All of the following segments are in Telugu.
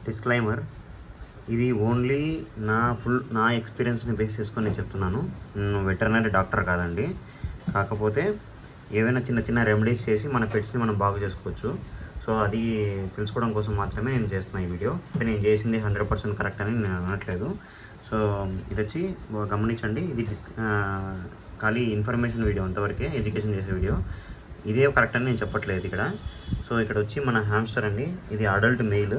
డిస్క్లైమర్, ఇది ఓన్లీ నా ఎక్స్పీరియన్స్ని బేస్ చేసుకొని నేను చెప్తున్నాను. నేను వెటర్నరీ డాక్టర్ కాదండి. కాకపోతే ఏవైనా చిన్న చిన్న రెమెడీస్ చేసి మన పెట్స్ని మనం బాగు చేసుకోవచ్చు. సో అది తెలుసుకోవడం కోసం మాత్రమే నేను చేస్తున్నా ఈ వీడియో. నేను చేసింది 100% కరెక్ట్ అని నేను అనట్లేదు. సో ఇది వచ్చి గమనించండి, ఇది ఖాళీ ఇన్ఫర్మేషన్ వీడియో, అంతవరకే ఎడ్యుకేషన్ చేసే వీడియో. ఇదే కరెక్ట్ అని నేను చెప్పట్లేదు ఇక్కడ. సో ఇక్కడ వచ్చి మన హ్యామ్స్టర్ అండి, ఇది అడల్ట్ మెయిల్.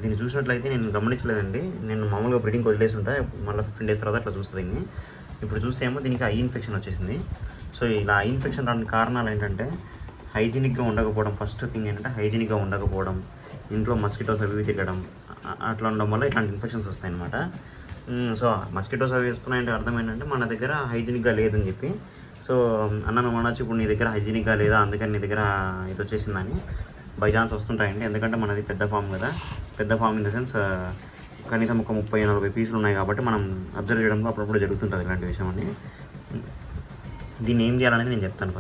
దీన్ని చూసినట్లయితే నేను గమనించలేదండి, నేను మామూలుగా బ్రీడింగ్ వదిలేసి ఉంటా, మళ్ళీ 15 days తర్వాత అట్లా చూస్తుంది దీన్ని. ఇప్పుడు చూస్తే ఏమో దీనికి ఐ ఇన్ఫెక్షన్ వచ్చేసింది. సో ఇలా ఐ ఇన్ఫెక్షన్ రావడానికి కారణాలు ఏంటంటే హైజీనిక్గా ఉండకపోవడం. ఫస్ట్ థింగ్ ఏంటంటే హైజీనిక్గా ఉండకపోవడం, ఇంట్లో మస్కిటోస్ అవి తిరగడం, అట్లా ఉండడం వల్ల ఇట్లాంటి ఇన్ఫెక్షన్స్ వస్తాయన్నమాట. సో మస్కిటోస్ అవి వస్తున్నాయంటే అర్థం ఏంటంటే మన దగ్గర హైజీనిక్గా లేదని చెప్పి. సో అన్న నువ్వు అనొచ్చు, ఇప్పుడు నీ దగ్గర హైజీనిక్గా లేదా అందుకని నీ దగ్గర ఇది వచ్చేసిందని. బై ఛాన్స్ వస్తుంటాయండి, ఎందుకంటే మనది పెద్ద ఫామ్ కదా. పెద్ద ఫామ్ ఇన్ ద సెన్స్ కనీసం ఒక 30-40 పీసులు ఉన్నాయి కాబట్టి మనం అబ్జర్వ్ చేయడంలో అప్పుడప్పుడు జరుగుతుంటుంది ఇలాంటి విషయం అని. దీన్ని ఏం చేయాలనేది నేను చెప్తాను.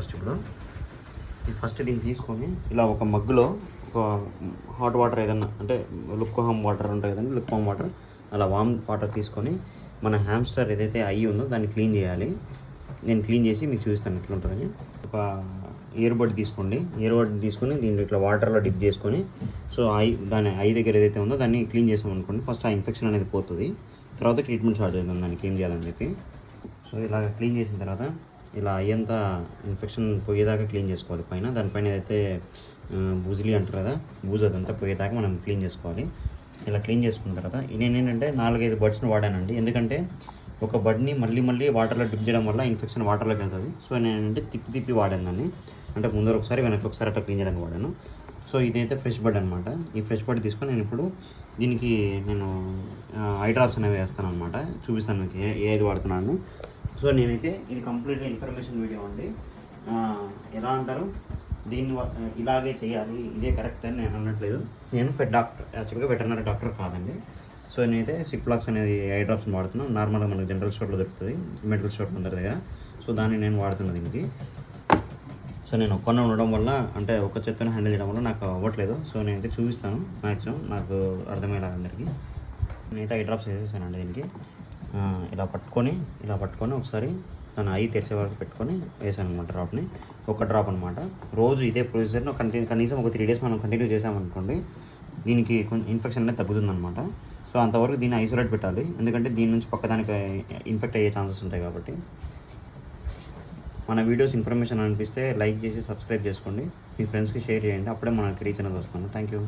ఫస్ట్ దీన్ని తీసుకొని ఇలా ఒక మగ్గులో ఒక హాట్ వాటర్ ఏదన్నా, అంటే లుక్వామ్ వాటర్ ఉంటాయి కదండి, లుక్వామ్ వాటర్, అలా వామ్ వాటర్ తీసుకొని మన హ్యామ్స్టర్ ఏదైతే అయ్యి ఉందో దాన్ని క్లీన్ చేయాలి. నేను క్లీన్ చేసి మీకు చూపిస్తాను ఎట్లా ఉంటుందని. ఒక ఇయర్బడ్ తీసుకోండి. ఇయర్బడ్ తీసుకొని దీన్ని ఇట్లా వాటర్లో డిప్ చేసుకొని, సో దాని ఐ దగ్గర ఏదైతే ఉందో దాన్ని క్లీన్ చేసాం అనుకోండి, ఫస్ట్ ఆ ఇన్ఫెక్షన్ అనేది పోతుంది. తర్వాత ట్రీట్మెంట్ స్టార్ట్ చేద్దాం దానికి ఏం చేయాలని చెప్పి. సో ఇలా క్లీన్ చేసిన తర్వాత ఇలా అయ్యంతా ఇన్ఫెక్షన్ పోయేదాకా క్లీన్ చేసుకోవాలి. దానిపైన ఏదైతే బూజిలీ అంటారు కదా, బూజు అదంతా పోయేదాకా మనం క్లీన్ చేసుకోవాలి. ఇలా క్లీన్ చేసుకున్న తర్వాత నేను ఏంటంటే 4-5 బడ్స్ని వాడానండి. ఎందుకంటే ఒక బడ్ని మళ్ళీ వాటర్లో డిప్ చేయడం వల్ల ఇన్ఫెక్షన్ వాటర్లోకి వెళ్తుంది. సో నేనంటే తిప్పి వాడాను దాన్ని, అంటే ముందర ఒకసారి వెనక్కి ఒకసారి అట్లా క్లీన్ చేయడానికి వాడాను. సో ఇదైతే ఫ్రెష్ బడ్ అనమాట. ఈ ఫ్రెష్ బడ్ తీసుకొని నేను ఇప్పుడు దీనికి ఐ డ్రాప్స్ అనేవి వేస్తాను అనమాట. చూపిస్తాను మీకు ఏది వాడుతున్నాను. సో నేనైతే ఇది కంప్లీట్గా ఇన్ఫర్మేషన్ వీడియో అండి. ఎలా అంటారు, దీన్ని ఇలాగే చేయాలి, ఇదే కరెక్ట్ అని నేను అనట్లేదు. నేను పెట్ డాక్టర్, యాక్చువల్గా వెటర్నరీ డాక్టర్ కాదండి. సో నేనైతే సిప్లాక్స్ అనేది ఐ డ్రాప్స్ని వాడుతున్నాను. నార్మల్గా మనకు జనరల్ స్టోర్లో దొరుకుతుంది, మెడికల్ స్టోర్ అందరి దగ్గర. సో దాన్ని నేను వాడుతున్నాను దీనికి. సో నేను ఒక్కనే ఉండడం వల్ల, అంటే ఒక చేత్తోనే హ్యాండిల్ చేయడం వల్ల నాకు అవ్వట్లేదు. సో నేనైతే చూపిస్తాను మ్యాక్సిమం నాకు అర్థమయ్యేలాగా అందరికీ. నేనైతే ఐ డ్రాప్స్ వేసేసానండి దీనికి. ఇలా పట్టుకొని ఒకసారి తన ఐ తెరిచే వరకు పెట్టుకొని వేసాను అనమాట డ్రాప్ని. ఒక డ్రాప్ అనమాట. రోజు ఇదే ప్రొసీజర్ను కనీసం ఒక 3 days మనం కంటిన్యూ చేసామనుకోండి, దీనికి కొంచెం ఇన్ఫెక్షన్ అనేది తగ్గుతుందన్నమాట. సో అంతవరకు దీన్ని ఐసోలేట్ పెట్టాలి, ఎందుకంటే దీని నుంచి పక్కదానికి ఇన్ఫెక్ట్ అయ్యే ఛాన్సెస్ ఉంటాయి కాబట్టి. మన వీడియోస్ ఇన్ఫర్మేషన్ అనిపిస్తే లైక్ చేసి సబ్స్క్రైబ్ చేసుకోండి, మీ ఫ్రెండ్స్కి షేర్ చేయండి, అప్పుడే మనకి రీచ్ అనేది వస్తుంది. Thank you.